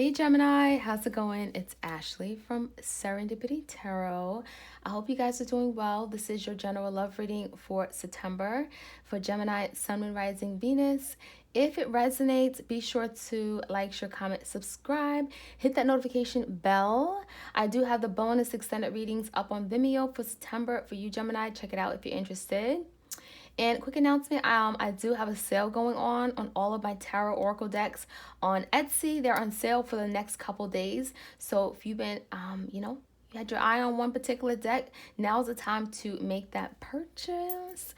Hey Gemini, how's it going? It's Ashley from Serendipity Tarot. I hope you guys are doing well. This is your general love reading for September for Gemini, Sun, Moon, Rising, Venus. If it resonates, be sure to like, share, comment, subscribe, hit that notification bell. I do have the bonus extended readings up on Vimeo for September for you, Gemini. Check it out if you're interested. And quick announcement, I do have a sale going on all of my tarot oracle decks on Etsy. They're on sale for the next couple days. So if you've been, you had your eye on one particular deck, now's the time to make that purchase.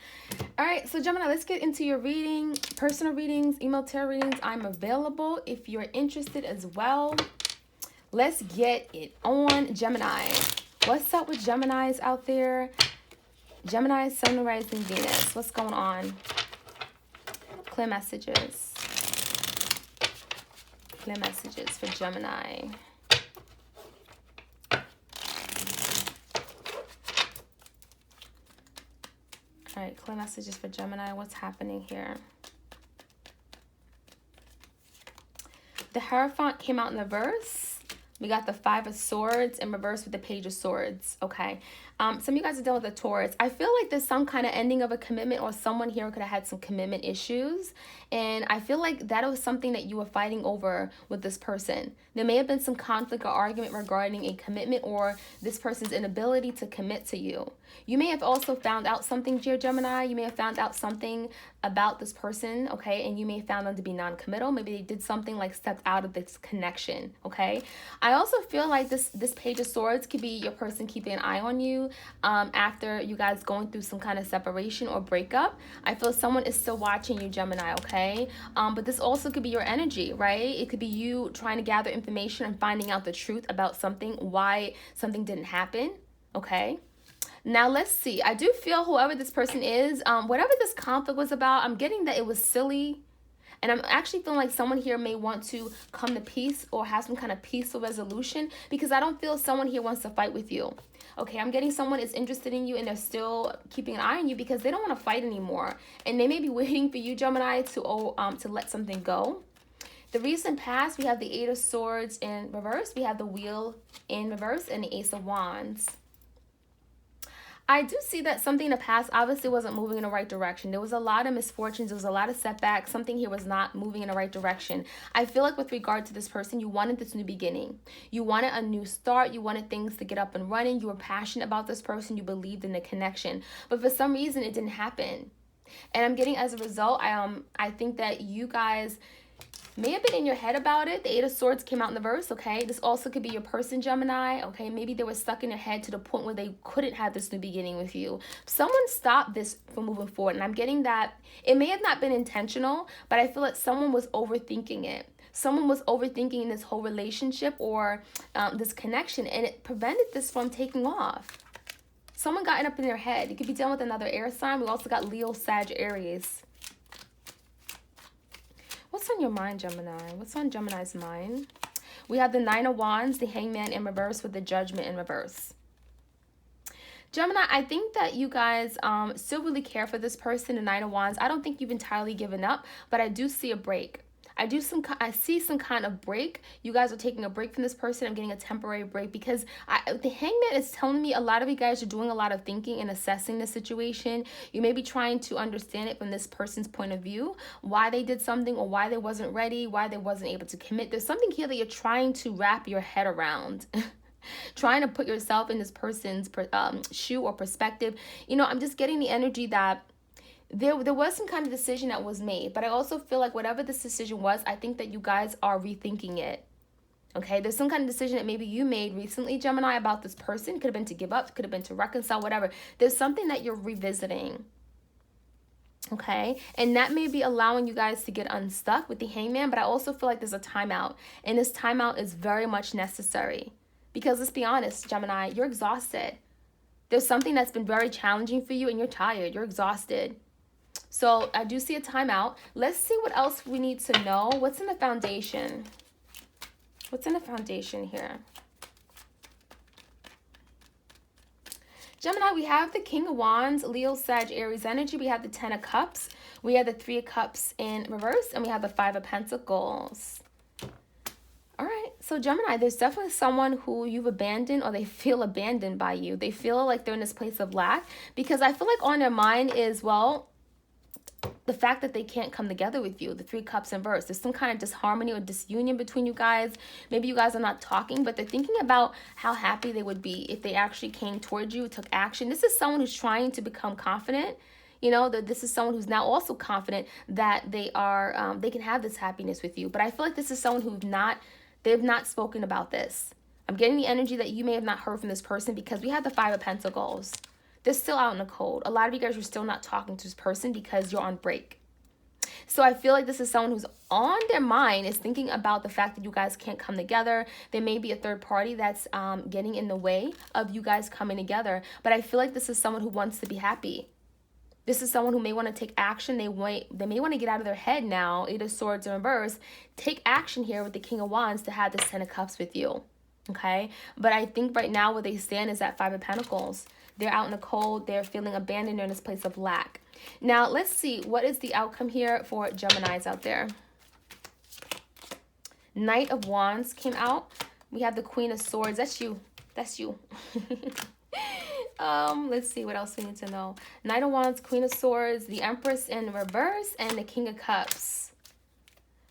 All right, so Gemini, let's get into your reading. Personal readings, email tarot readings, I'm available if you're interested as well. Let's get it on, Gemini. What's up with Geminis out there? Gemini, Sun, Rising, Venus. What's going on? Clear messages. Clear messages for Gemini. All right, clear messages for Gemini. What's happening here? The Hierophant came out in reverse. We got the Five of Swords in reverse with the Page of Swords. Okay. Some of you guys are dealing with a Taurus. I feel like there's some kind of ending of a commitment, or someone here could have had some commitment issues. And I feel like that was something that you were fighting over with this person. There may have been some conflict or argument regarding a commitment or this person's inability to commit to you. You may have also found out something, dear Gemini. You may have found out something about this person, okay? And you may have found them to be non-committal. Maybe they did something like stepped out of this connection, okay? I also feel like this Page of Swords could be your person keeping an eye on you after you guys going through some kind of separation or breakup. I feel someone is still watching you, Gemini, okay? But this also could be your energy, right? It could be you trying to gather information and finding out the truth about something, why something didn't happen, okay? Now, let's see. I do feel whoever this person is, whatever this conflict was about, I'm getting that it was silly. And I'm actually feeling like someone here may want to come to peace or have some kind of peaceful resolution, because I don't feel someone here wants to fight with you. Okay, I'm getting someone is interested in you and they're still keeping an eye on you because they don't want to fight anymore. And they may be waiting for you, Gemini, to let something go. The recent past, we have the Eight of Swords in reverse. We have the Wheel in reverse and the Ace of Wands. I do see that something in the past obviously wasn't moving in the right direction. There was a lot of misfortunes. There was a lot of setbacks. Something here was not moving in the right direction. I feel like with regard to this person, you wanted this new beginning. You wanted a new start. You wanted things to get up and running. You were passionate about this person. You believed in the connection. But for some reason, it didn't happen. And I'm getting, as a result, I think that you guys may have been in your head about it. The Eight of Swords came out in the verse, okay? This also could be your person, Gemini, okay? Maybe they were stuck in their head to the point where they couldn't have this new beginning with you. Someone stopped this from moving forward, and I'm getting that it may have not been intentional, but I feel like someone was overthinking it. Someone was overthinking this whole relationship or this connection, and it prevented this from taking off. Someone got it up in their head. You could be dealing with another air sign. We also got Leo, Sag, Aries. What's on your mind, Gemini? What's on Gemini's mind? We have the Nine of Wands, the Hangman in reverse with the Judgment in reverse. Gemini, I think that you guys still really care for this person, the Nine of Wands. I don't think you've entirely given up, but I do see a break. I see some kind of break. You guys are taking a break from this person. I'm getting a temporary break because the Hangman is telling me a lot of you guys are doing a lot of thinking and assessing the situation. You may be trying to understand it from this person's point of view, why they did something or why they wasn't ready, why they wasn't able to commit. There's something here that you're trying to wrap your head around. Trying to put yourself in this person's shoe or perspective. You know, I'm just getting the energy that there was some kind of decision that was made, but I also feel like whatever this decision was, I think that you guys are rethinking it. Okay, there's some kind of decision that maybe you made recently, Gemini, about this person. Could have been to give up, could have been to reconcile, whatever. There's something that you're revisiting. Okay, and that may be allowing you guys to get unstuck with the Hangman, but I also feel like there's a timeout, and this timeout is very much necessary. Because let's be honest, Gemini, you're exhausted. There's something that's been very challenging for you, and you're tired, you're exhausted. So I do see a timeout. Let's see what else we need to know. What's in the foundation? What's in the foundation here? Gemini, we have the King of Wands, Leo, Sag, Aries energy. We have the Ten of Cups. We have the Three of Cups in reverse. And we have the Five of Pentacles. All right. So Gemini, there's definitely someone who you've abandoned, or they feel abandoned by you. They feel like they're in this place of lack, because I feel like on their mind is, well, the fact that they can't come together with you. The 3 cups in verse, there's some kind of disharmony or disunion between you guys. Maybe you guys are not talking, but they're thinking about how happy they would be if they actually came towards you, took action. This is someone who's trying to become confident. You know, that this is someone who's now also confident that they can have this happiness with you. But I feel like this is someone they've not spoken about this. I'm getting the energy that you may have not heard from this person, because we have the 5 of Pentacles. They're still out in the cold. A lot of you guys are still not talking to this person because you're on break. So I feel like this is someone who's on their mind is thinking about the fact that you guys can't come together. There may be a third party that's getting in the way of you guys coming together. But I feel like this is someone who wants to be happy. This is someone who may want to take action. They may want to get out of their head now, 8 of Swords in reverse. Take action here with the King of Wands to have this 10 of Cups with you. Okay? But I think right now where they stand is at 5 of Pentacles. They're out in the cold. They're feeling abandoned. They're in this place of lack. Now, let's see. What is the outcome here for Geminis out there? Knight of Wands came out. We have the Queen of Swords. That's you. That's you. Let's see what else we need to know. Knight of Wands, Queen of Swords, the Empress in reverse, and the King of Cups.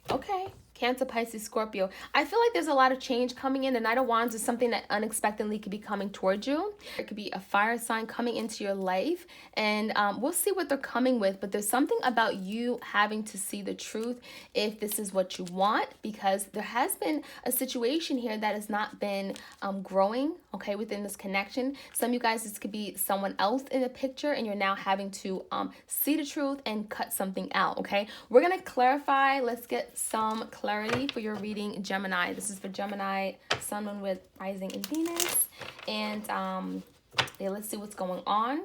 Okay. Cancer, Pisces, Scorpio. I feel like there's a lot of change coming in. The Knight of Wands is something that unexpectedly could be coming towards you. It could be a fire sign coming into your life, and we'll see what they're coming with. But there's something about you having to see the truth if this is what you want, because there has been a situation here that has not been growing, okay, within this connection. Some of you guys, this could be someone else in the picture, and you're now having to see the truth and cut something out, okay? We're going to clarify. Let's get some clarity for your reading, Gemini. This is for Gemini, Sun, Moon, with Rising and Venus. And yeah, let's see what's going on.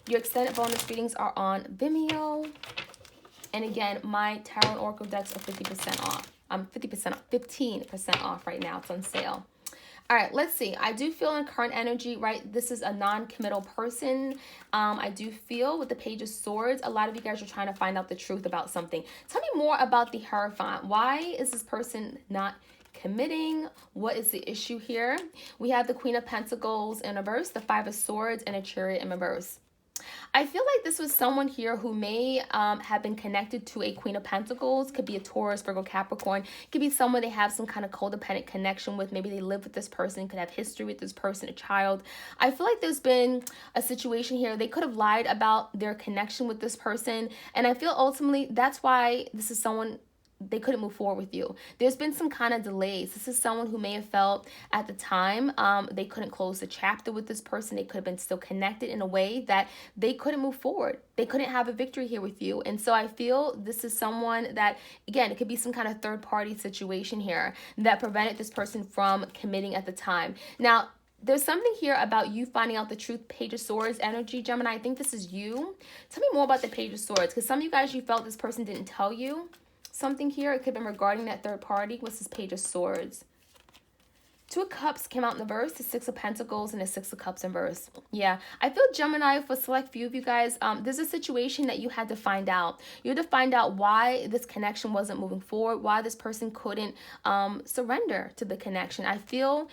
Your extended bonus readings are on Vimeo. And again, my Tarot and Oracle decks are 50% off. 15% off right now. It's on sale. All right, let's see. I do feel in current energy, right? This is a non-committal person. I do feel with the Page of Swords, a lot of you guys are trying to find out the truth about something. Tell me more about the Hierophant. Why is this person not committing? What is the issue here? We have the Queen of Pentacles in reverse, the 5 of Swords, and a Chariot in reverse. I feel like this was someone here who may have been connected to a Queen of Pentacles. Could be a Taurus, Virgo, Capricorn. Could be someone they have some kind of codependent connection with. Maybe they live with this person, could have history with this person, a child. I feel like there's been a situation here. They could have lied about their connection with this person. And I feel ultimately that's why this is someone they couldn't move forward with you. There's been some kind of delays. This is someone who may have felt at the time they couldn't close the chapter with this person. They could have been still connected in a way that they couldn't move forward. They couldn't have a victory here with you. And so I feel this is someone that, again, it could be some kind of third party situation here that prevented this person from committing at the time. Now, there's something here about you finding out the truth. Page of Swords energy, Gemini. I think this is you. Tell me more about the Page of Swords, because some of you guys, you felt this person didn't tell you something here. It could have been regarding that third party. What's this Page of Swords? 2 of Cups came out in the verse, the 6 of Pentacles, and the 6 of Cups in verse. Yeah, I feel Gemini, for a select few of you guys, there's a situation that you had to find out. You had to find out why this connection wasn't moving forward, why this person couldn't surrender to the connection. I feel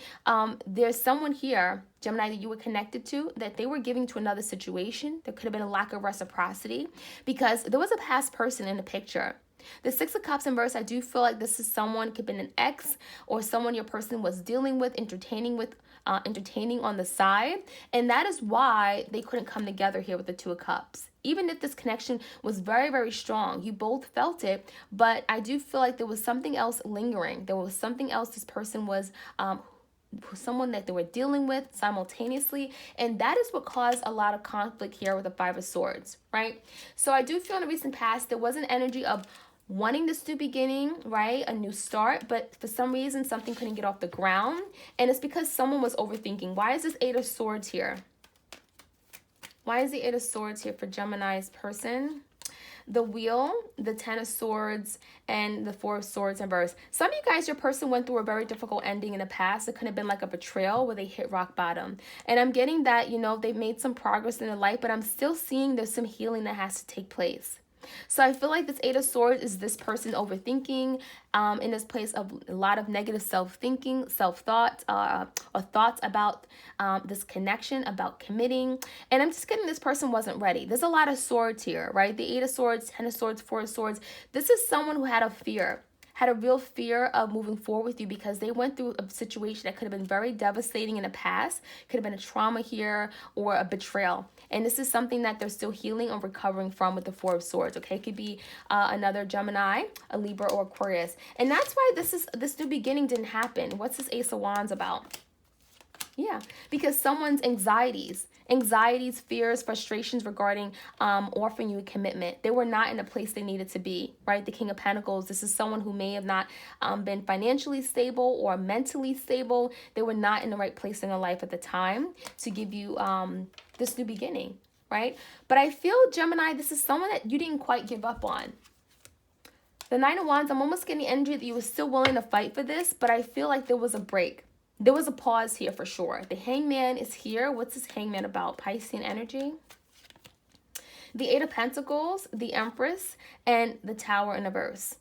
there's someone here, Gemini, that you were connected to, that they were giving to another situation. There could have been a lack of reciprocity because there was a past person in the picture. The 6 of Cups in verse, I do feel like this is someone, could have been an ex or someone your person was dealing with, entertaining on the side. And that is why they couldn't come together here with the 2 of Cups. Even if this connection was very, very strong, you both felt it, but I do feel like there was something else lingering. There was something else this person was someone that they were dealing with simultaneously, and that is what caused a lot of conflict here with the 5 of Swords, right? So I do feel in the recent past there was an energy of wanting this new beginning, right? A new start, but for some reason something couldn't get off the ground, and it's because someone was overthinking. Why is this 8 of Swords here? Why is the 8 of Swords here for Gemini's person? The Wheel, the 10 of Swords, and the 4 of Swords in verse. Some of you guys, your person went through a very difficult ending in the past. It could have been like a betrayal where they hit rock bottom. And I'm getting that, you know, they've made some progress in their life, but I'm still seeing there's some healing that has to take place. So I feel like this Eight of Swords is this person overthinking, in this place of a lot of negative self-thinking, self-thought, or thoughts about this connection, about committing. And I'm just getting this person wasn't ready. There's a lot of swords here, right? The Eight of Swords, Ten of Swords, Four of Swords. This is someone who had a fear, had a real fear of moving forward with you because they went through a situation that could have been very devastating in the past, could have been a trauma here or a betrayal. And this is something that they're still healing or recovering from with the Four of Swords, okay? It could be another Gemini, a Libra, or Aquarius. And that's why this new beginning didn't happen. What's this Ace of Wands about? Yeah, because someone's anxieties, fears, frustrations regarding offering you a commitment. They were not in a place they needed to be, right? The King of Pentacles, this is someone who may have not been financially stable or mentally stable. They were not in the right place in their life at the time to give you this new beginning, right? But I feel, Gemini, this is someone that you didn't quite give up on. The Nine of Wands, I'm almost getting the energy that you were still willing to fight for this, but I feel like there was a break. There was a pause here for sure. The Hangman is here. What's this Hangman about? Piscean energy. The Eight of Pentacles, the Empress, and the Tower in reverse.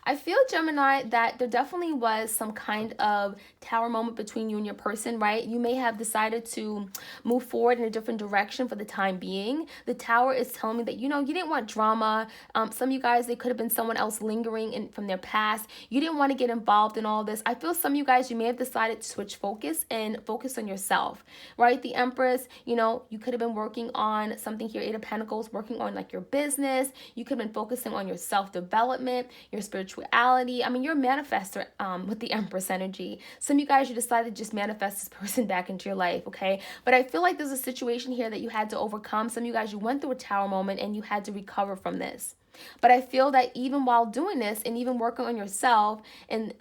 I feel, Gemini, that there definitely was some kind of tower moment between you and your person, right? You may have decided to move forward in a different direction for the time being. The Tower is telling me that, you didn't want drama. Some of you guys, they could have been someone else lingering from their past. You didn't want to get involved in all this. I feel some of you guys, you may have decided to switch focus and focus on yourself, right? The Empress, you could have been working on something here, Eight of Pentacles, working on like your business. You could have been focusing on your self-development, your spirituality. I mean, you're a manifestor with the Empress energy. Some of you guys, you decided to just manifest this person back into your life, okay? But I feel like there's a situation here that you had to overcome. Some of you guys, you went through a tower moment and you had to recover from this. But I feel that even while doing this and even working on yourself and,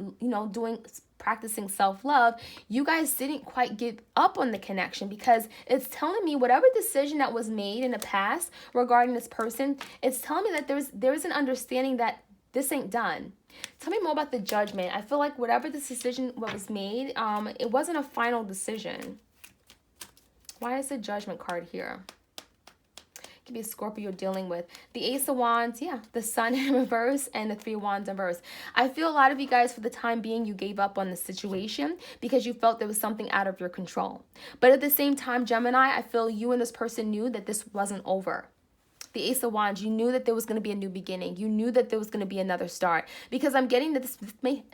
practicing self-love, you guys didn't quite give up on the connection, because it's telling me whatever decision that was made in the past regarding this person, it's telling me that there's an understanding that this ain't done. Tell me more about the Judgment. I feel like whatever this decision was made, it wasn't a final decision. Why is the Judgment card here? It could be a Scorpio you're dealing with. The Ace of Wands, yeah, the Sun in reverse, and the Three of Wands in reverse. I feel a lot of you guys, for the time being, you gave up on the situation because you felt there was something out of your control. But at the same time, Gemini, I feel you and this person knew that this wasn't over. The Ace of Wands, you knew that there was going to be a new beginning. You knew that there was going to be another start, because I'm getting that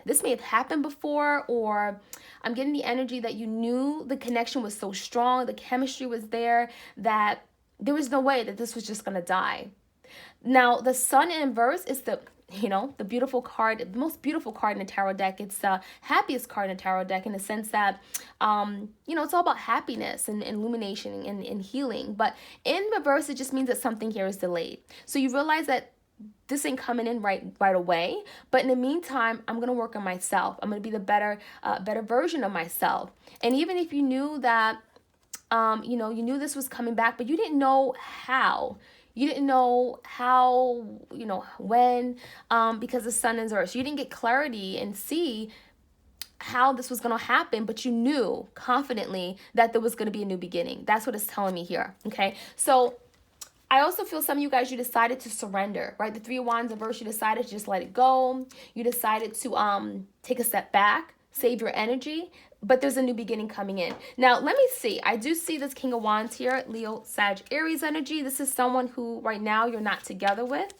this may have happened before, or I'm getting the energy that you knew the connection was so strong, the chemistry was there, that there was no way that this was just going to die. Now, the Sun in inverse is the beautiful card, the most beautiful card in the tarot deck. It's the happiest card in the tarot deck, in the sense that, it's all about happiness and illumination and healing. But in reverse, it just means that something here is delayed. So you realize that this ain't coming in right away. But in the meantime, I'm going to work on myself. I'm going to be the better version of myself. And even if you knew that, you knew this was coming back, but you didn't know how. You didn't know how, when, because the Sun is Earth. You didn't get clarity and see how this was going to happen, but you knew confidently that there was going to be a new beginning. That's what it's telling me here, okay? So I also feel some of you guys, you decided to surrender, right? The Three of Wands in reverse, you decided to just let it go. You decided to take a step back, save your energy, but there's a new beginning coming in. Now, let me see. I do see this King of Wands here, Leo, Sag, Aries energy. This is someone who right now you're not together with.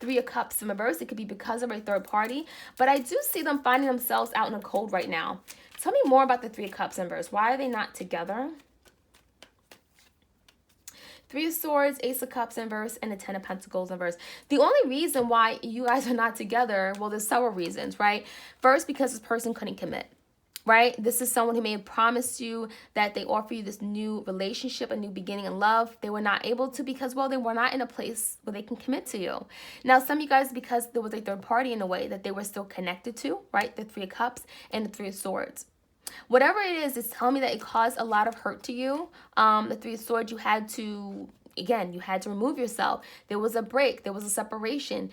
Three of Cups in reverse. It could be because of a third party, but I do see them finding themselves out in the cold right now. Tell me more about the Three of Cups in reverse. Why are they not together? Three of Swords, Ace of Cups in reverse, and the Ten of Pentacles in reverse. The only reason why you guys are not together, well, there's several reasons, right? First, because this person couldn't commit, right? This is someone who may have promised you that they offer you this new relationship, a new beginning in love. They were not able to because, well, they were not in a place where they can commit to you. Now, some of you guys, because there was a third party in a way that they were still connected to, right? The Three of Cups and the Three of Swords. Whatever it is, it's telling me that it caused a lot of hurt to you. The Three of Swords, you had to remove yourself. There was a break. There was a separation.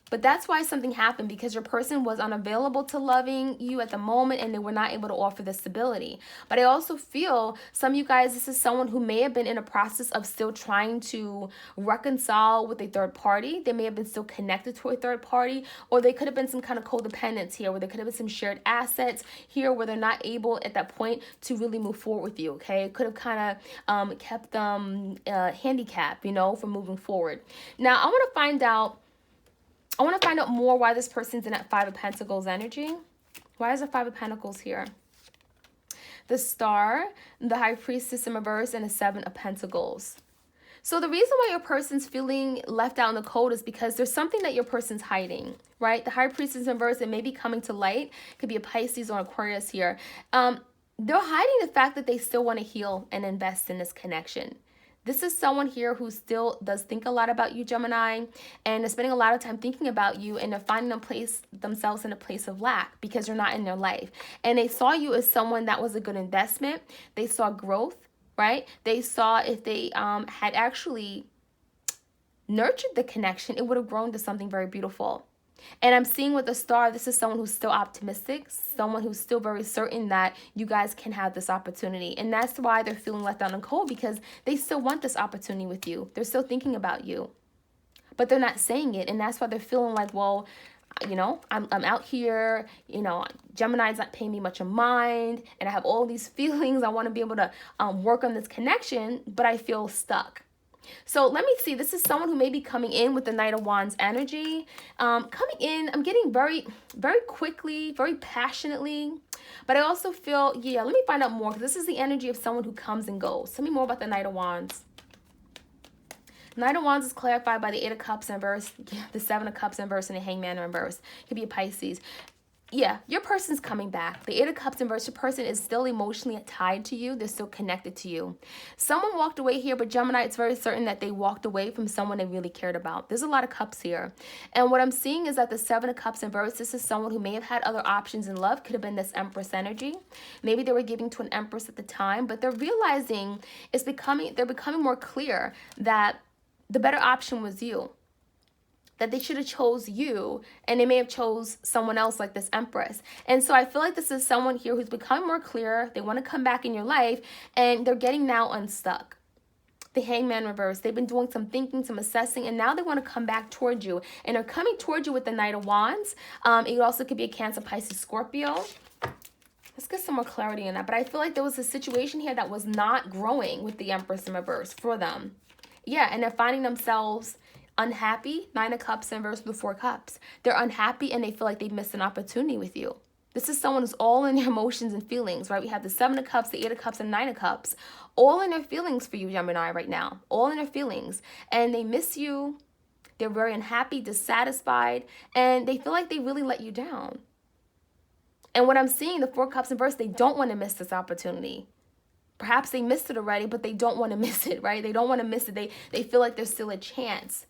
But that's why something happened, because your person was unavailable to loving you at the moment and they were not able to offer the stability. But I also feel some of you guys, this is someone who may have been in a process of still trying to reconcile with a third party. They may have been still connected to a third party, or they could have been some kind of codependence here, where there could have been some shared assets here where they're not able at that point to really move forward with you, okay? It could have kind of kept them handicapped, you know, from moving forward. Now, I want to find out more why this person's in that Five of Pentacles energy. Why is the Five of Pentacles here? The Star, the High Priestess in reverse, and the Seven of Pentacles. So the reason why your person's feeling left out in the cold is because there's something that your person's hiding, right? The High Priestess in reverse, it may be coming to light. It could be a Pisces or Aquarius here. They're hiding the fact that they still want to heal and invest in this connection. This is someone here who still does think a lot about you, Gemini, and is spending a lot of time thinking about you, and they're finding themselves in a place of lack because you're not in their life. And they saw you as someone that was a good investment. They saw growth, right? They saw if they had actually nurtured the connection, it would have grown to something very beautiful. And I'm seeing with the Star, this is someone who's still optimistic, someone who's still very certain that you guys can have this opportunity. And that's why they're feeling let down and cold, because they still want this opportunity with you. They're still thinking about you, but they're not saying it. And that's why they're feeling like, well, you know, I'm out here, you know, Gemini's not paying me much of mind, and I have all these feelings. I want to be able to work on this connection, but I feel stuck. So let me see. This is someone who may be coming in with the Knight of Wands energy. Coming in, I'm getting very, very quickly, very passionately. But I also feel, yeah, let me find out more, because this is the energy of someone who comes and goes. Tell me more about the Knight of Wands. Knight of Wands is clarified by the Eight of Cups in reverse, the Seven of Cups in reverse, and the Hangman in reverse. It could be a Pisces. Yeah, your person's coming back. The Eight of Cups in reverse, your person is still emotionally tied to you. They're still connected to you. Someone walked away here, but Gemini, it's very certain that they walked away from someone they really cared about. There's a lot of cups here. And what I'm seeing is that the Seven of Cups in reverse, this is someone who may have had other options in love. Could have been this Empress energy. Maybe they were giving to an Empress at the time, but they're realizing they're becoming more clear that the better option was you. That they should have chose you, and they may have chose someone else like this Empress. And so I feel like this is someone here who's becoming more clear. They want to come back in your life, and they're getting now unstuck. The Hangman reverse, they've been doing some thinking, some assessing, and now they want to come back towards you. And they're coming towards you with the Knight of Wands. It also could be a Cancer, Pisces, Scorpio. Let's get some more clarity on that. But I feel like there was a situation here that was not growing with the Empress in reverse for them. Yeah, and they're finding themselves unhappy. Nine of Cups in reverse with the Four Cups. They're unhappy and they feel like they missed an opportunity with you. This is someone who's all in their emotions and feelings, right? We have the Seven of Cups, the Eight of Cups, and Nine of Cups. All in their feelings for you, Gemini, right now. All in their feelings. And they miss you. They're very unhappy, dissatisfied, and they feel like they really let you down. And what I'm seeing, the Four Cups in reverse, they don't want to miss this opportunity. Perhaps they missed it already, but they don't want to miss it, right? They don't want to miss it. They feel like there's still a chance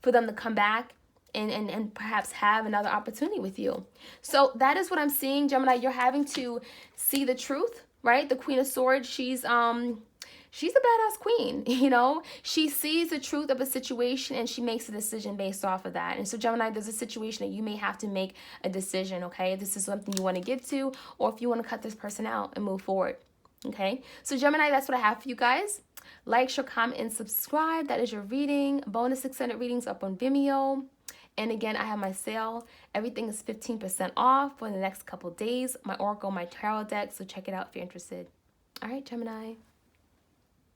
for them to come back and perhaps have another opportunity with you. So that is what I'm seeing, Gemini. You're having to see the truth, right? The Queen of Swords, she's a badass queen, you know? She sees the truth of a situation and she makes a decision based off of that. And so, Gemini, there's a situation that you may have to make a decision, okay? If this is something you want to get to, or if you want to cut this person out and move forward, okay? So, Gemini, that's what I have for you guys. Like, share, comment, and subscribe. That is your reading. Bonus 600 readings up on Vimeo. And again, I have my sale. Everything is 15% off for the next couple days. My Oracle, my Tarot deck. So check it out if you're interested. All right, Gemini.